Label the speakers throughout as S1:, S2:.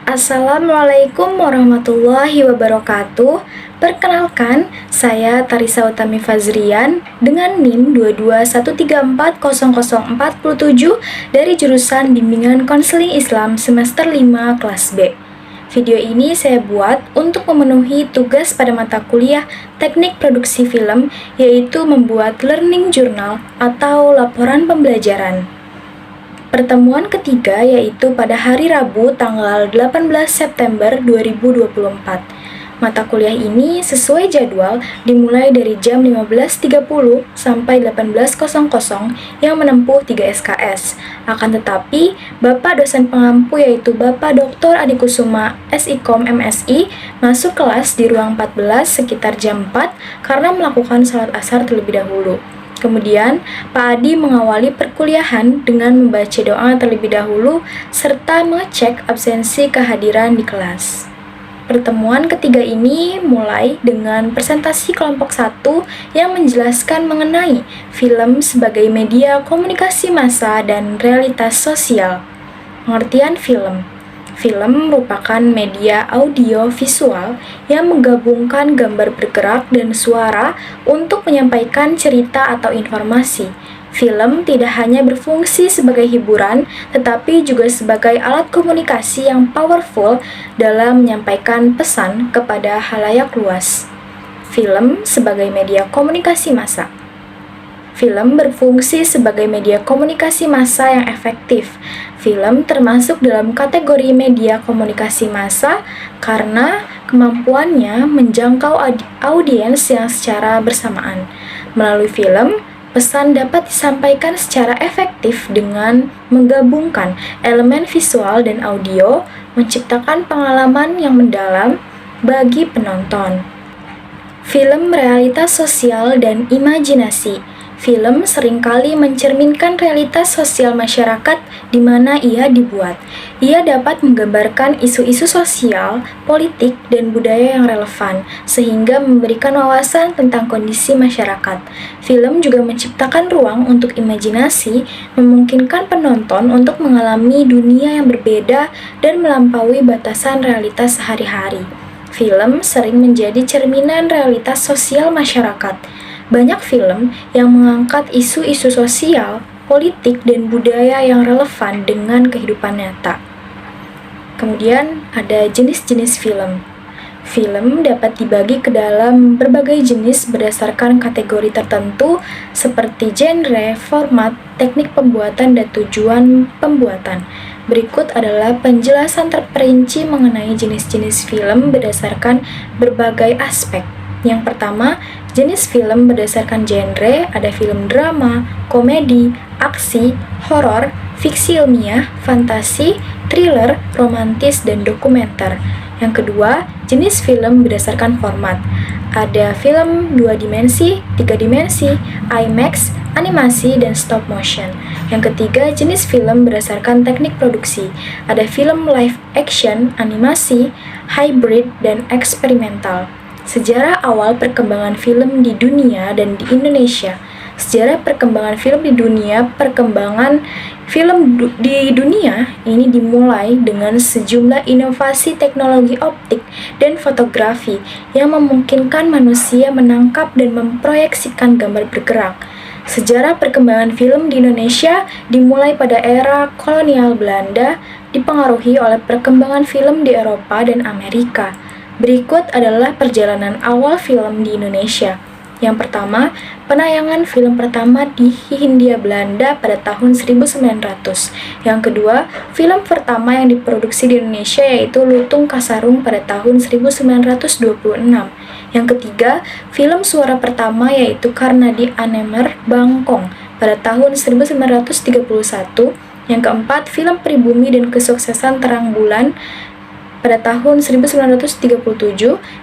S1: Assalamualaikum warahmatullahi wabarakatuh. Perkenalkan, saya Tarisa Utami Fazrian dengan NIM 221340047 dari jurusan Bimbingan Konseling Islam semester 5 kelas B. Video ini saya buat untuk memenuhi tugas pada mata kuliah Teknik Produksi Film, yaitu membuat learning journal atau laporan pembelajaran. Pertemuan ketiga yaitu pada hari Rabu tanggal 18 September 2024. Mata kuliah ini sesuai jadwal dimulai dari jam 15.30 sampai 18.00 yang menempuh 3 SKS. Akan tetapi, Bapak dosen pengampu yaitu Bapak Dr. Adikusuma SIKOM MSI masuk kelas di ruang 14 sekitar jam 4 karena melakukan salat asar terlebih dahulu. Kemudian, Pak Adi mengawali perkuliahan dengan membaca doa terlebih dahulu serta mengecek absensi kehadiran di kelas. Pertemuan ketiga ini mulai dengan presentasi kelompok 1 yang menjelaskan mengenai film sebagai media komunikasi massa dan realitas sosial. Pengertian film. Film merupakan media audio visual yang menggabungkan gambar bergerak dan suara untuk menyampaikan cerita atau informasi. Film tidak hanya berfungsi sebagai hiburan, tetapi juga sebagai alat komunikasi yang powerful dalam menyampaikan pesan kepada khalayak luas. Film sebagai media komunikasi massa. Film berfungsi sebagai media komunikasi massa yang efektif. Film termasuk dalam kategori media komunikasi massa karena kemampuannya menjangkau audiens yang secara bersamaan. Melalui film, pesan dapat disampaikan secara efektif dengan menggabungkan elemen visual dan audio, menciptakan pengalaman yang mendalam bagi penonton. Film realitas sosial dan imajinasi. Film seringkali mencerminkan realitas sosial masyarakat di mana ia dibuat. Ia dapat menggambarkan isu-isu sosial, politik, dan budaya yang relevan, sehingga memberikan wawasan tentang kondisi masyarakat. Film juga menciptakan ruang untuk imajinasi, memungkinkan penonton untuk mengalami dunia yang berbeda dan melampaui batasan realitas sehari-hari. Film sering menjadi cerminan realitas sosial masyarakat. Banyak film yang mengangkat isu-isu sosial, politik, dan budaya yang relevan dengan kehidupan nyata. Kemudian ada jenis-jenis film. Film dapat dibagi ke dalam berbagai jenis berdasarkan kategori tertentu seperti genre, format, teknik pembuatan, dan tujuan pembuatan. Berikut adalah penjelasan terperinci mengenai jenis-jenis film berdasarkan berbagai aspek. Yang pertama, jenis film berdasarkan genre ada film drama, komedi, aksi, horor, fiksi ilmiah, fantasi, thriller, romantis, dan dokumenter. Yang kedua, jenis film berdasarkan format. Ada film 2 dimensi, 3 dimensi, IMAX, animasi, dan stop motion. Yang ketiga, jenis film berdasarkan teknik produksi. Ada film live action, animasi, hybrid, dan eksperimental. Sejarah awal perkembangan film di dunia dan di Indonesia. Sejarah perkembangan film di dunia. Perkembangan film di dunia ini dimulai dengan sejumlah inovasi teknologi optik dan fotografi yang memungkinkan manusia menangkap dan memproyeksikan gambar bergerak. Sejarah perkembangan film di Indonesia dimulai pada era kolonial Belanda, dipengaruhi oleh perkembangan film di Eropa dan Amerika. Berikut adalah perjalanan awal film di Indonesia. Yang pertama, penayangan film pertama di Hindia Belanda pada tahun 1900. Yang kedua, film pertama yang diproduksi di Indonesia yaitu Lutung Kasarung pada tahun 1926. Yang ketiga, film suara pertama yaitu Karnadi Anemer Bangkong pada tahun 1931. Yang keempat, film Pribumi dan Kesuksesan Terang Bulan pada tahun 1937,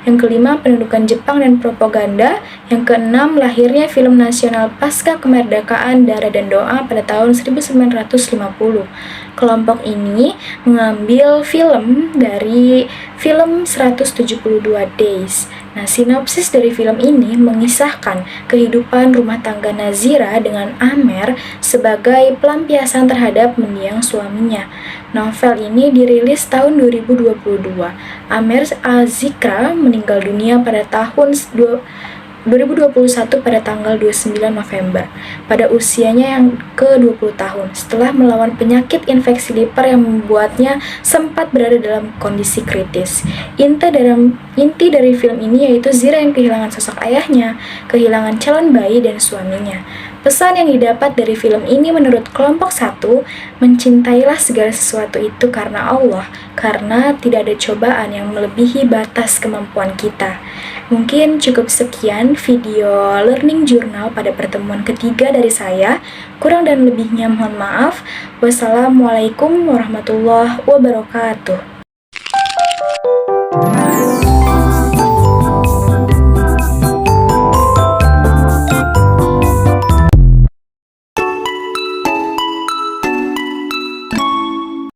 S1: yang kelima pendudukan Jepang dan propaganda, yang keenam lahirnya film nasional pasca kemerdekaan Darah dan Doa pada tahun 1950. Kelompok ini mengambil film dari film 172 Days. Nah, sinopsis dari film ini mengisahkan kehidupan rumah tangga Nazira dengan Amer sebagai pelampiasan terhadap mendiang suaminya. Novel ini dirilis tahun 2022. Amer Azikra meninggal dunia pada tahun 2021 pada tanggal 29 November pada usianya yang ke-20 tahun setelah melawan penyakit infeksi liver yang membuatnya sempat berada dalam kondisi kritis. Inti dari film ini yaitu Zira yang kehilangan sosok ayahnya, kehilangan calon bayi dan suaminya. Pesan yang didapat dari film ini menurut kelompok 1, mencintailah segala sesuatu itu karena Allah, karena tidak ada cobaan yang melebihi batas kemampuan kita. Mungkin cukup sekian video learning journal pada pertemuan ketiga dari saya. Kurang dan lebihnya mohon maaf. Wassalamualaikum warahmatullahi wabarakatuh.